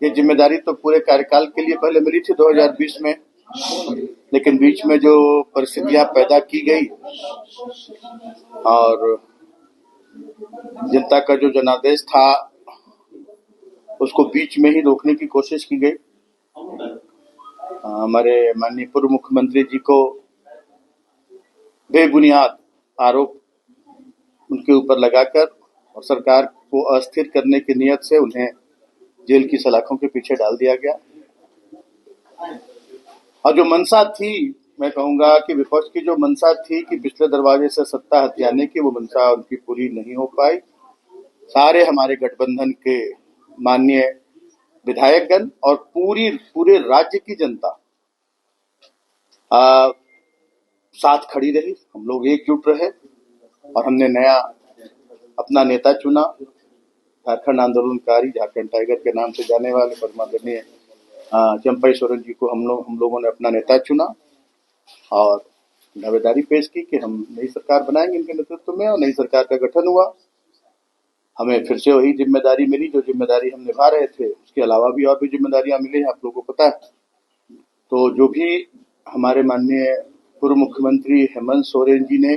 ये जिम्मेदारी तो पूरे कार्यकाल के लिए पहले मिली थी 2020 में, लेकिन बीच में जो परिस्थितियां पैदा की गई और जनता का जो जनादेश था उसको बीच में ही रोकने की कोशिश की गई। हमारे माननीय पूर्व मुख्यमंत्री जी को बेबुनियाद आरोप उनके ऊपर लगाकर और सरकार को अस्थिर करने की नियत से उन्हें जेल की सलाखों के पीछे डाल दिया गया। और जो मंशा थी, मैं कहूंगा कि विपक्ष की जो मंशा थी कि पिछले दरवाजे से सत्ता हथियाने की, वो मंशा उनकी पूरी नहीं हो पाई। सारे हमारे गठबंधन के माननीय विधायकगण और पूरे राज्य की जनता साथ खड़ी रही। हम लोग एकजुट रहे और हमने नया अपना नेता चुना। झारखंड आंदोलनकारी, झारखंड टाइगर के नाम से जाने वाले परमादरणीय चंपई सोरेन जी को हम लोगों ने अपना नेता चुना और दावेदारी पेश की कि हम नई सरकार बनाएंगे इनके नेतृत्व में, और नई सरकार का गठन हुआ। हमें फिर से वही जिम्मेदारी मिली जो जिम्मेदारी हम निभा रहे थे। उसके अलावा भी और भी जिम्मेदारियां मिली हैं, आप लोगों को पता है। तो जो भी हमारे माननीय पूर्व मुख्यमंत्री हेमंत सोरेन जी ने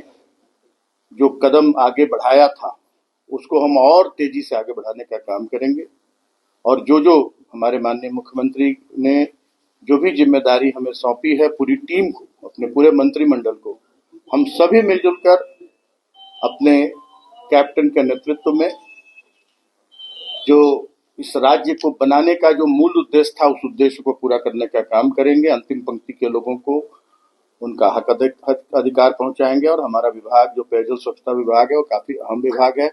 जो कदम आगे बढ़ाया था उसको हम और तेजी से आगे बढ़ाने का काम करेंगे। और जो हमारे माननीय मुख्यमंत्री ने जो भी जिम्मेदारी हमें सौंपी है, पूरी टीम को, अपने पूरे मंत्रिमंडल को, हम सभी मिलजुल कर अपने कैप्टन के नेतृत्व में जो इस राज्य को बनाने का जो मूल उद्देश्य था, उस उद्देश्य को पूरा करने का काम करेंगे। अंतिम पंक्ति के लोगों को उनका हक अधिकार पहुंचाएंगे। और हमारा विभाग जो पेयजल स्वच्छता विभाग है वो काफी अहम विभाग है।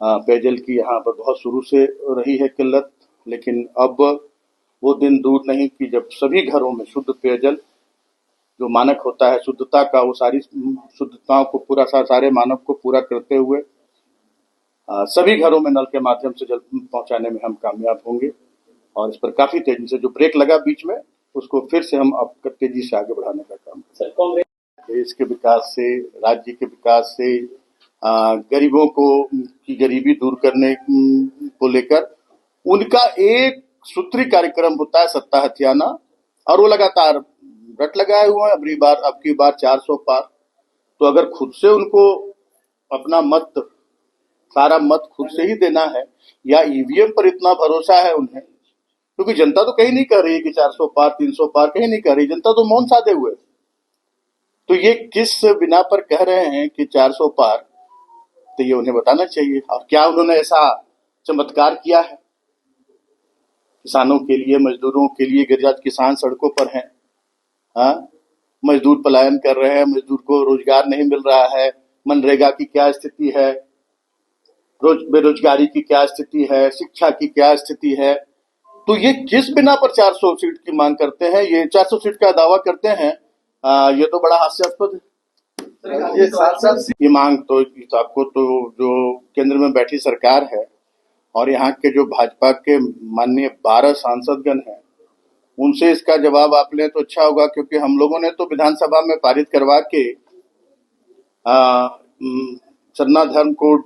पेयजल की यहाँ पर बहुत शुरू से रही है किल्लत, लेकिन अब वो दिन दूर नहीं कि जब सभी घरों में शुद्ध पेयजल जो मानक होता है शुद्धता का, वो सारी शुद्धताओं को पूरा सारे मानक को पूरा करते हुए सभी घरों में नल के माध्यम से जल पहुंचाने में हम कामयाब होंगे। और इस पर काफी तेजी से जो ब्रेक लगा बीच में, उसको फिर से हम अब तेजी से आगे बढ़ाने का काम करेंगे। देश के विकास से, राज्य के विकास से, गरीबों को की गरीबी दूर करने को लेकर उनका एक सूत्री कार्यक्रम होता है सत्ता हथियाना, और वो लगातार रट लगाए हुए हैं। अब की बार 400 पार। तो अगर खुद से उनको अपना सारा मत खुद से ही देना है, या ईवीएम पर इतना भरोसा है उन्हें, क्योंकि जनता तो कहीं नहीं कह रही है कि 400 पार 300 पार, कहीं नहीं कह रही। जनता तो मौन साधे हुए। तो ये किस बिना पर कह रहे हैं कि 400 पार, तो ये उन्हें बताना चाहिए। और क्या उन्होंने ऐसा चमत्कार किया है? किसानों के लिए, मजदूरों के लिए, गिरजात किसान सड़कों पर हैं। मजदूर पलायन कर रहे हैं, मजदूर को रोजगार नहीं मिल रहा है। मनरेगा की क्या स्थिति है, बेरोजगारी की क्या स्थिति है, शिक्षा की क्या स्थिति है। तो ये किस बिना पर 400 सीट की मांग करते हैं, ये 400 सीट का दावा करते हैं। ये तो बड़ा हास्यास्पद है। ये मांग तो आपको तो जो केंद्र में बैठी सरकार है और यहाँ के जो भाजपा के माननीय 12 सांसदगण हैं, उनसे इसका जवाब आप लें तो अच्छा होगा। क्योंकि हम लोगों ने तो विधानसभा में पारित करवा के सरना धर्म कोड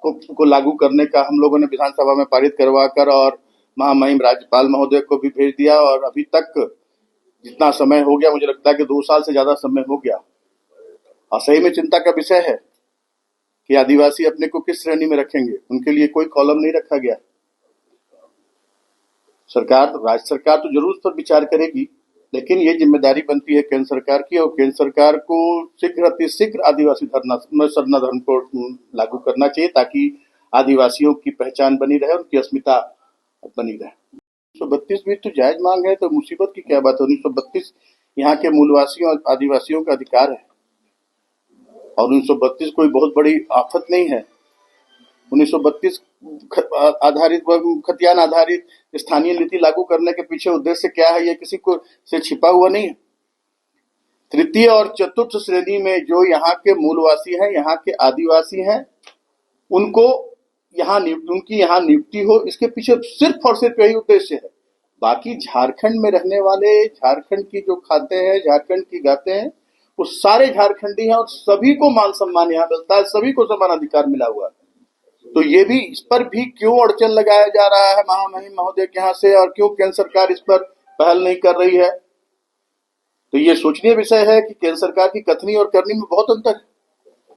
को लागू करने का हम लोगों ने विधानसभा में पारित करवा कर और महामहिम राज्यपाल महोदय को भी भेज दिया। और अभी तक जितना समय हो गया, मुझे लगता है कि 2 साल से ज्यादा समय हो गया। और सही में चिंता का विषय है कि आदिवासी अपने को किस श्रेणी में रखेंगे। उनके लिए कोई कॉलम नहीं रखा गया। राज्य सरकार तो जरूर उस पर विचार करेगी, लेकिन ये जिम्मेदारी बनती है केंद्र सरकार की। और केंद्र सरकार को शीघ्र आदिवासी सरना धर्म को लागू करना चाहिए, ताकि आदिवासियों की पहचान बनी रहे, उनकी अस्मिता बनी रहे। 1932 भी तो जायज मांग है, तो मुसीबत की क्या बात है। 1932 यहाँ के मूलवासियों आदिवासियों का अधिकार है, और 1932 कोई बहुत बड़ी आफत नहीं है। 1932 आधारित खतियान आधारित स्थानीय नीति लागू करने के पीछे उद्देश्य क्या है, ये किसी को से छिपा हुआ नहीं है। तृतीय और चतुर्थ श्रेणी में जो यहाँ के मूलवासी हैं, यहाँ के आदिवासी हैं, उनको उनकी यहाँ नियुक्ति हो, इसके पीछे सिर्फ और सिर्फ यही उद्देश्य है। बाकी झारखंड में रहने वाले, झारखंड की जो खाते हैं, झारखंड की गाते हैं, वो सारे झारखंडी हैं और सभी को मान सम्मान यहाँ मिलता है, सभी को समान अधिकार मिला हुआ है। तो ये भी, इस पर भी क्यों अड़चन लगाया जा रहा है महामहिम महोदय के यहाँ से, और क्यों केंद्र सरकार इस पर पहल नहीं कर रही है? तो ये सोचनीय विषय है कि केंद्र सरकार की कथनी और करनी में बहुत अंतर है।